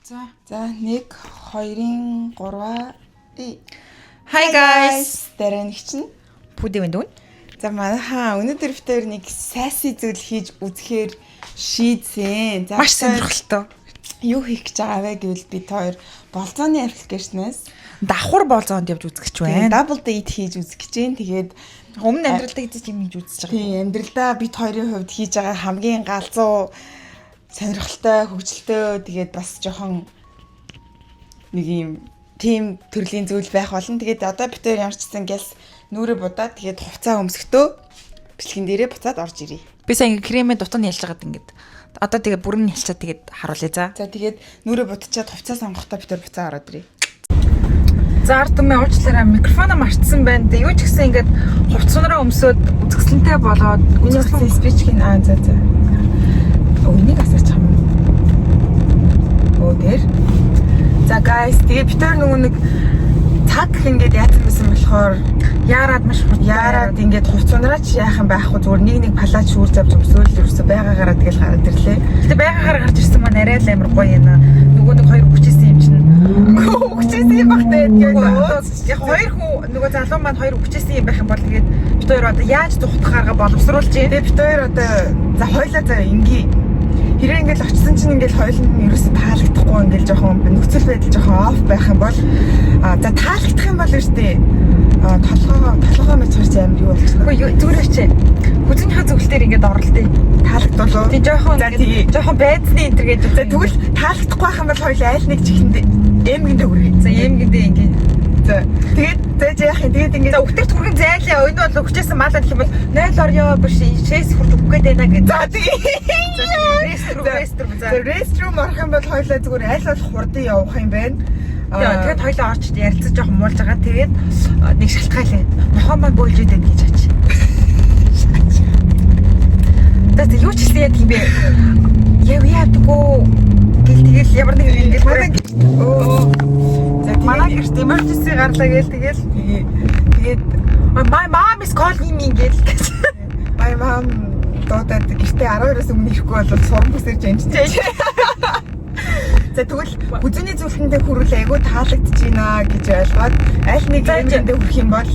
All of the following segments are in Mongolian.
За 1 2 3 Hi guys. Дэрэнх чинь Пүдэвэн дүүн. за манайхаа өнөөдөр битээр нэг сайси зүйл хийж үзэхээр шийдсэн. За Маш сонирхолтой. юу хийх гэж байгаа вэ гэвэл бид хоёр болзооны аппликейшнээс Давхар болзоонд явж үзэх гэж байна. double date хийж үзэх гэж байна. Тэгээд Өмнө амьдралдаа гэж юм хийж үзэж байгаа. тийм амьдралдаа бид хоёрын хувьд хийж байгаа хамгийн галзуу сонирхолтой, хөгжилтэй тэгээд бас жоохон нэг юм тим төрлийн зүйл байх болно. Тэгээд одоо бид хоёр ямарчсан гялс нүрэ будаад тэгээд хувцас өмсөхдөө бичлэгэн дээрээ буцаад орж ирье. Би сайн кремээ дутууны ялж байгаад ингээд одоо тэгээ бүрэн ялчаад тэгээд харуулъя за. За тэгээд нүрэ будчихад хувцас сонгохдоо бид хоёр буцаа ороод ирье. За ард түмээ уучлаарай микрофоноо мартсан байна. Тэг юу ч гэсэн ингээд хувцсанараа өмсөд үзэсгэлэнтэй болоод Үнэхээр спичгийн за. Өнийг асууж байгаа юм. Өөр. За guys, тэгээд бид хоёр нөгөө нэг цаг ингээд яатсан байсан болохоор яарад ингээд хувцсанараа ч яахан байхгүй зүгээр нэг палач шүүрж авч өмсөөл ерөөсө байгаагаараа тэгэл гараад ирлээ. Гэтэ байгаагаар гарч ирсэн маань арай л амар гоё юм. Нөгөө нэг хоёр хүчээсэн юм чинь. Хүчээсэн юм багтаа гэдэг. Яг хоёр хүн нөгөө залуу маань хоёр хүчээсэн юм байх юм бол тэгээд бид хоёр одоо яаж зүхтах арга боловсруулж юм. Тэгээд бид хоёр одоо за хоёлаа за ингээ хэрэг ингээд очсон чинь ингээд хоёул нь ерөөсө таалагдахгүй ингээд жоохон нөхцөл байдал жоохон оф байх юм бол за таалагдах юм бол үстэй толгоо мэд царч амар юу болчихсон. Үгүй зүгээр очие. Хүзэнийхээ зөвлөлтөөр ингээд оролтыг Таалагдвал тий жоохон байцны энтер гэж тэгвэл таалагдахгүй байх юм бол хоёул айл нэг чихэнд эмгэндээ хүргэе. За эмгэндээ ингээд за тэгээд зээж яах юм тэгээд ингээд за өвтөрт хүргэн зайлаа энэ бол хүчээсэн мал гэх юм бол 0 орё биш шээс хурж өгөх гээд байна гэж. за тийм за restroom орох юм бол хоёулаа зүгээр айл болох хурдан явах юм байна. Тэгээд хоёлаа орж ярилцаж жоохон муулж байгаа. Тэгээд нэг шалтгаалаа. Нохоо маань бойлж идэв гэж аач. Тэгээд юу ч хэлээ яа гэм бэ? Яадаггүй гэл тэгэл ямар нэг ингээд за манай гэрт emergency гарлаа гээл тэгээд my mom is calling me гээл. My mom дуудаад гэртээ 12-оос өмнө ирэхгүй бол суран бүсэрж амжиж. За тэгвэл бүзүүний зөвлөлтөндөө хүрвэл айгүй таалагдж байна гэж ойлгоод аль нэг юмдээ хүрэх юм бол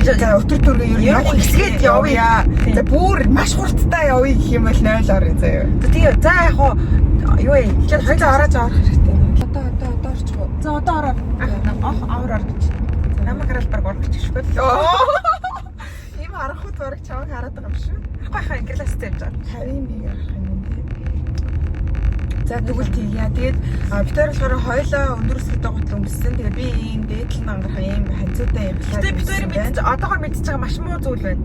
за өтөр төрөө ер нь явах хэсгээд явъя. За бүр маш хурдтай явъя гэх юм бол 0 орё заяа. Тэгээ за яг юу ээ чи хоёлоо ороод авах хэрэгтэй. Одоо орчих уу? За одоо ороо. Аваар орж. Намайг хараад баг орох гэж шгүй. Ийм харахуд бараг чамайг хараад байгаа юм шүү. Хаа ингластай явж байгаа. Харин би ярах юм. За тэгвэл тийя. Тэгээд бид хоёр болохоор хоёлоо өндөр өсгөд гутал өмссөн. Тэгээд би ийм дээдл мангарах ийм ханцуутай юм байна. Тэгээд бид хоёр мэдж одоогоор мэдчихэж байгаа маш муу зүйл байна.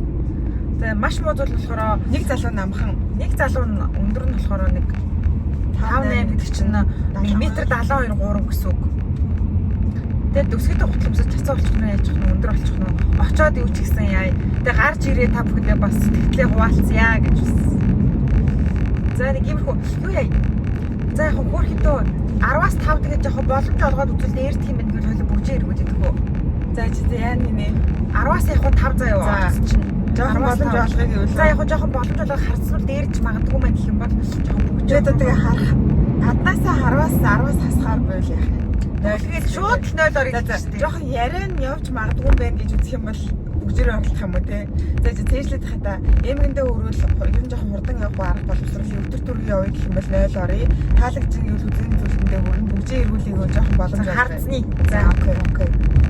Тэгээд маш муу зүйл болохоор нэг залуу намхан, нэг залуу өндөр нь болохоор нэг 5-8 гэдэг чинь 1.72 3 гэсэн үг. Тэгээд өсгөд гутал өмсөж цацаа болчих нь яаж болох нь өндөр болчих нь. Очоод юу ч гэсэн яа. Тэгээд гарч ирээ та бүхэндээ бас сэтгэлээ хуваалцъя гэж байна. За нэг иймэрхүү юу яа. За яг хөр хитөө 10-аас 5 тэгээд жоохон боломж олгоод үзвэл дээрдэх юм байна гэж хоёул бүгжээ эргүүл гэдэг үү. за чи яа нэ 10-аас яг 5 заяа яваа чинь жоохон боломж олгоё гэвэл за яг жоохон боломж олгоод харцвал дээрж магадгүй мэн гэх юм бол жоохон бүгжээ тэгээ харах гаднаасаа 10-аас хасгаар байл яах юм. Тэгээд шууд 0 орё гэж байна. Жоохон яриа нь явж магадгүй байх гэж үзэх юм бол бүгжээр орлох юм уу те. За зээжлээд хата эмгэндээ өрөөл ер нь жоохон хурдан явах арга боловсруулах өтөр төрөй явъя гэх юм бол 0 орё. Таалагдж ивэл үзэн зүйлэндээ өрн бүгжээ эргүүлээгөө жоохон боломж олгоё. Харцны. За окей.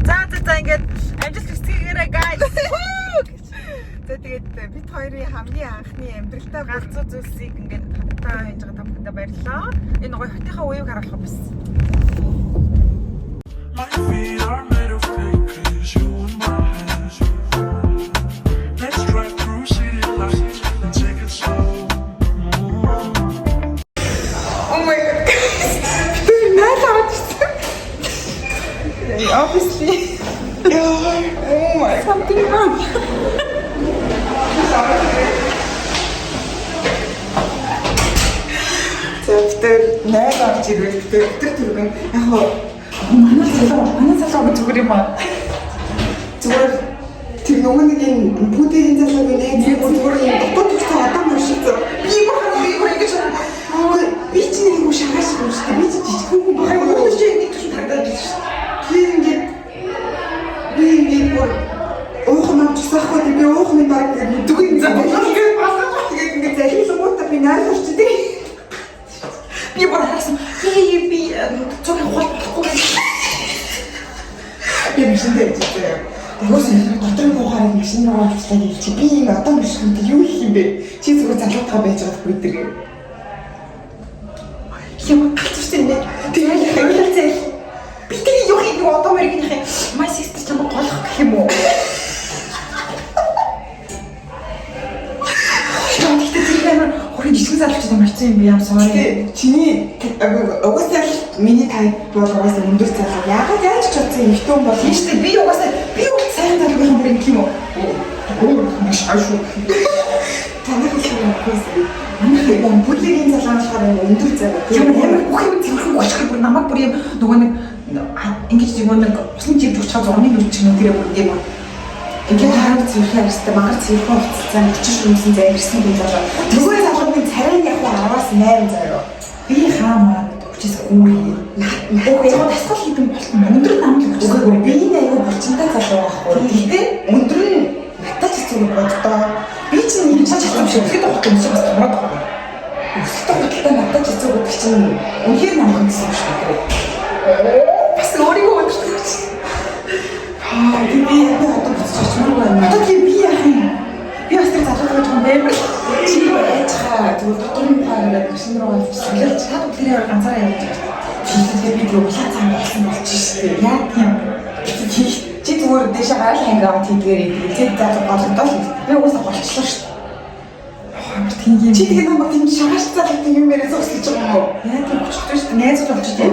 За ингээд амжилт хүсгээрэй guys. За тэгээд бид хоёрын хамгийн анхны амьдралтай галзуу зүйлсийг ингээд хатаа хийж байгаа та бүхэндээ баярлалаа. Энэ гоё хотынхаа үеийг харуулах юм байна. We are made of pictures, you and my hands. Let's drive through city lights and take it slow. Oh my god. Obviously. Oh my god. Something wrong. Зөвхөн найз авч ирвэл өтөр төргөн яг манай залуу зүгээр юм аа. Зүгээр тэр нөгөө нэг энэ бүдгийн залууг нэг зүгээр дотоод тусаа одоо маш их. Би бүр ингэж би ч чинь нэг шагаш үүсдэг. Би жижигхэн хүн баг. Өөдөө чи нэг төш тагдаад байна шүү. Би ингээд бүр уухнаа чсахгүй би уухны баг дүгэн ингээд басаа тэгээд ингээд залхиулгуудаа би наалчдаг. Би бүр харсан. Би цог хуулахгүй. Би машиндээ ичээ. Тэгвэл дотрын буухаар машин руу авчлаа гэж би ийм одоо машинд юу хийх юм бэ? Чи зүгээр залуутаа байж байгаа бүдэр. Юм гацчихсан нэ. Тэгээд хавлалцээ. Би тэгээ юу хийх вэ? Одоо мэрэгнийхээ my sister чамд голох гэх юм уу? Хөрийн жижиг залуучууд марцсан юм би юм sorry. Чиний угаасаа миний тайп бол угаасаа өндөр залуу. Яагаад яаж ч утсан юм хтөн бол тийм шүү дээ. Би угаасаа сайн залуу юм бэ гэх юм уу? Маш ашиг. Танах их юм байна. Манай бүлэгийн залуу болохоор өндөр залуу. Ямар бүх юм зөвхөн гоцхой бүр намайг бүр юм нөгөө нэг ингэж юм нэг усан жив зүгч цаа 100-ны нүч юм гэрээ бүр юм. Ингээд хараад цэвэрхэн арьстай мангар цэвэрхэн хувцсан өчир шүмсэн зайрсан хүн залуу. Нөгөө залуугийн царайн яг 10-аас 8 заяа. Би хаамаа хүчээс үүрий. Нөгөө яг тасгал хийх юм бол өндөр намлаг хүчтэй. Би энэ аягүй булчинтай залуу байхгүй. Гэхдээ өндөр нь натач зүг боддоо. Би чинь нэг цааш хатсан шиг ихэд авах юм шиг бас томроод байгаа. Өсөлтөө хөдөлтөй натач зүг гэдэг чинь үнхээр намхан гэсэн юм шиг байна. Бас өөрийгөө өндөрч. Би одоо бодчихсон байна. Одоо би яах юм? Би бас тэр залуугаар юм баймар. Чи яачаа тэр доторын параад машин руу авчихсан. Яг чад тэр ганцаараа явж байгаа. Тэгээд би юу хацсан болсон болчихсон шүү дээ. Яг юм. Чи зүгээр дэше гарал хангаа тийгээр тэгээд залуу болгодоо л. Би угаасаа болчихлоо шүү дээ. Чи тэгээд намайг тийм шагаш залуутай юм яриа зогсож байгаа юм уу? Яг тийм өчтөө шүү дээ. Найз болчих тийм.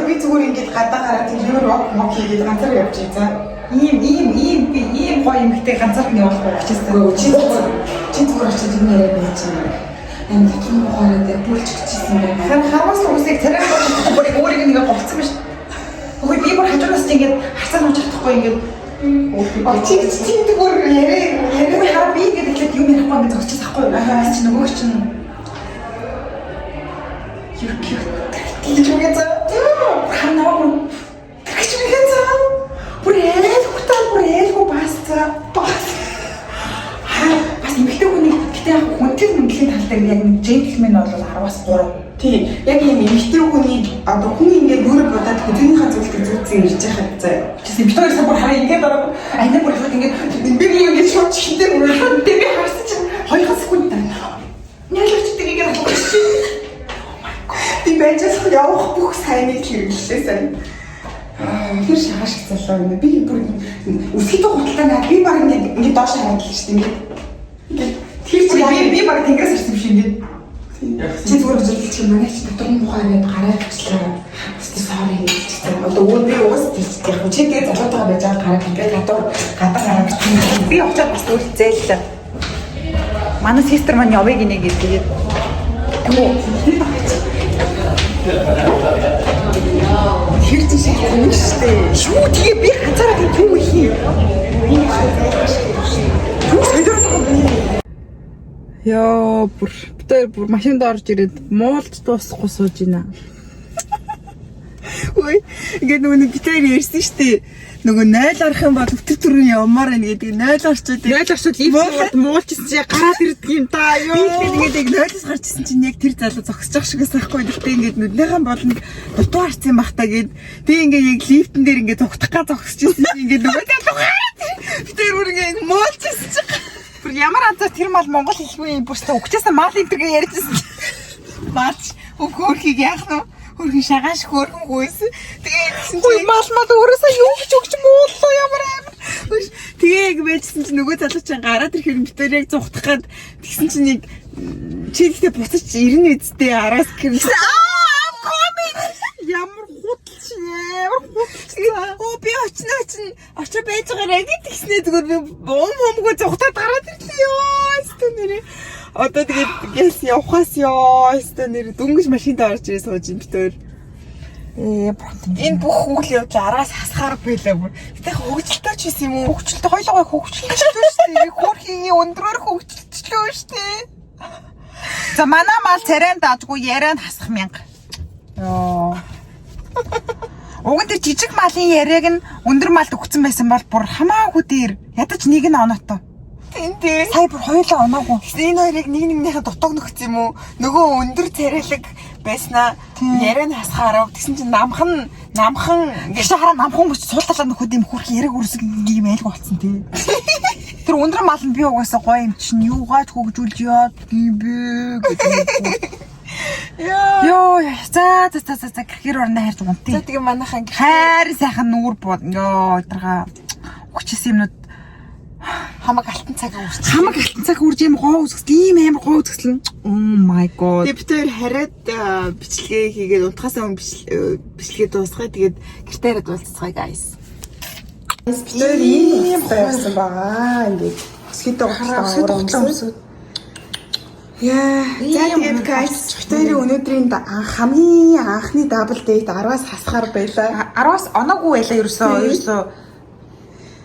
Би зүгээр ингэж гадаа гараад тийм юм рок хийгээд ганцаар явж байгаа. Ийм гоё юмхтэй ганцаар нь явах болчихсон. Чи зүгээр очиж юм яриа байж байгаа. Энд дотор нь хоороо бүлж гिचсэн байна. Харамаас үсэг тэрэг болчихсон бүр өөрийг нэг гоцсон биш. Ой би бүр хажуугаас ингэж хацаа нууж чадахгүй ингэж чи зүгээр яриа хаа би ингэж ихэд юм ярихгүй ингэж зогсчих тахгүй. Чи нөгөө чинь юу гэж за ханаа гэж үгүй за бүр ээлгүй басцаа бас эмэгтэй хүний гэтээ хүнтэй мөнгөлийн тал дээр яг нэг джентльмен бол 10-аас 3. Тийм. Яг ийм эмэгтэй хүний одоо хүн ингээд нүрэ бодоод хүнийхээ зүйлийг зүүцэн ирж яхад заа. Чи би тоорсоо бүр хараа ингээд дараа айна бүр хаад ингээд би ингээд шууд чихтэй бүр би харсан чинь 2 секунд таа. Яагаад ч тгийгээ авчихсан. Би бэжээс явах бүх сайныг хэрэглээ сайн. Тэр шагаш их залуу юм. Би бүр үсгийн хурдтай наа би баг ингээд доош хараад л шүү дээ. Ингээд тэр чи би баг тэнгэрээс ирсэн биш ингээд. Чи зүгээр зөвлөж чи манай чи доторны мухаараа гараад очлаа. Өстө сори гэсэн. Одоо өөр би уус тийч яг чи тэгээ залуутайгаа байж байгаа гараад ингээд гадаа гараад би очиад бас үл зээлээ. Манай систер маань явъя гинэ гэдэг. Тэгвэл тэр чинь шийдсэн юм шүү дээ. Шүү тэгээ би ганцаараа тийм юу хийе. Юу сайдаад байгаа. Яа бүр машинд орж ирээд муулж дуусахгүй сууж байна. Ой, ингээд нөгөө битээр ярьсан шүү дээ. Нөгөө 0 арах юм бол өтөр төрөн явмаар байна гэдэг 0 орчод 0 орчод ивд муулчихсан чи гараад ирдэг юм та ёо. Би тэгээд 0-аас гарчсан чинь яг тэр залуу зогсож байгаа шигээс ахгүй. Гэхдээ ингээд нүднийхэн болно дутуу харцсан бах та гээд тэг ингээд яг лифтэн дээр ингээд зогтох га зогсчихсэн чинь ингээд нөгөө залуу би тэр бүр ингээд муулчихсан чи. Бүр ямар анзаа тэр мал Монгол хэлгүй бүрстэ өгчээсэн мал интергээ ярьжсэн. Марч хөөхийг яах нь хөрхөн шагаш хөөрхөн хөөс. Тэгээд ой мал өөрөөсөө юу гэж өгч мууллаа ямар амар. Тэгээ яг байжсэн чинь нөгөө залуу чинь гараад ирэхээр битээр яг зугтах гад тэгсэн чинь нэг чи ихтэй буцаж ирнэ үсттэй араас гэрсэн. Ямар худалч ямар худалч. Оо би очиж байж байгаарэ гэдгийгснээ зүгээр би бомбгүй зугтаад гараад ирлээ ёо. Эсвэл нэрээ одоо тэгээд гэс явахаас ёо. Эсвэл нэрээ дөнгөж машинд орж ирээ сууж ин битээр. Энэ бүх хүүхэл явж араас хасахаар байлаа бүр. Гэтэ хөвгөлтэй ч байсан юм уу? Хөвгөлтэй хоёлоо хөвгөлтэй шүү дээ. Хөөрхийн өндрөөр хөвгөлчлөө шүү дээ. За манай мал царайн даажгүй яриа нь хасах мянга. Йоо. Уг нь тэр жижиг малын яриаг нь өндөр малд өгсөн байсан бол бүр хамаагүй дээр ядаж нэг нь оноотой. Тэнтэй. Сая бүр хоёулаа оноогүй. Энэ хоёрыг нэг нэгнийхээ дутаг нөхц юм уу? Нөгөө өндөр царайлаг байснаа яриа нь хасахаараа тэгсэн чинь намхан гэж хараа намхан мөч суул талаа нөхөд юм хүрх яриг үрсэг юм айлг болсон тий. Тэр өндөр мал нь би угаасаа гоё юм чинь юугаач хөгжүүлж яад юм бэ гэдэг. Йоо за гэр орноо хайрч унтыг. За тэгээ манайхан хайр сайхан нүүр бод ёо өдрага хүчээс юмнууд хамаг алтан цагаа үрч. Хамаг алтан цаг үрж юм гоо үсгэл ийм амар гоо үсгэл. Oh my god. Тэгээ бид хоёр хараад бичлэгээ хийгээд унтахаасаа өмнө бичлэгээ дуусгая. Тэгээд гэртээ хараад уулзцгаая guys. Бид хоёр ийм байсан байгаа. Ингээд өсгийдээ ухаалаа. Яа, за тэгээд guys, хоёрын өнөөдрийн хамгийн анхны double date 10-аас хасахаар байлаа. 10-аас оноогүй байлаа ерөөсөө.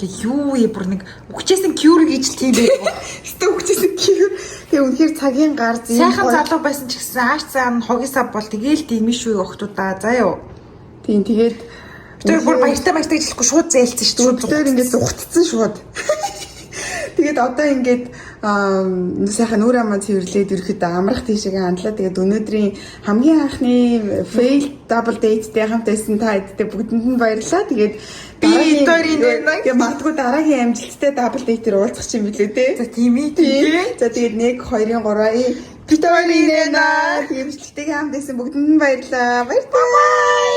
Юу ээ бүр нэг үхчээсэн cure гэж л тийм байдаг. Өстө үхчээсэн cure. Тэгээ үнэхээр цагийн гар зэм. Сайхан залуу байсан ч гэсэн ааш цаана хогисаа бол тэгээл тийм шүү охтуудаа. За юу. Тийм тэгээд тэр бүр баяртай хэлэхгүй шууд зээлцсэн шүү. Тэр ингээд ухтцсан шууд. Тэгээд одоо ингээд сайхан нүрэ маань цэвэрлээд ерөөхдөө амрах тийшээ хандлаа. Тэгээд өнөөдрийн хамгийн анхны fail double date-тэй хамт байсан та хэдтэй бүгдэнд нь баярлалаа. Тэгээд би дөрийн тэгээд магадгүй дараагийн амжилттай double date-ээр уулзах юм билүү те. За тийм ээ. За тэгээд 1 2 3 Питоринена тийм ч тэгтээ хамт байсан бүгдэнд нь баярлалаа. Баярлалаа.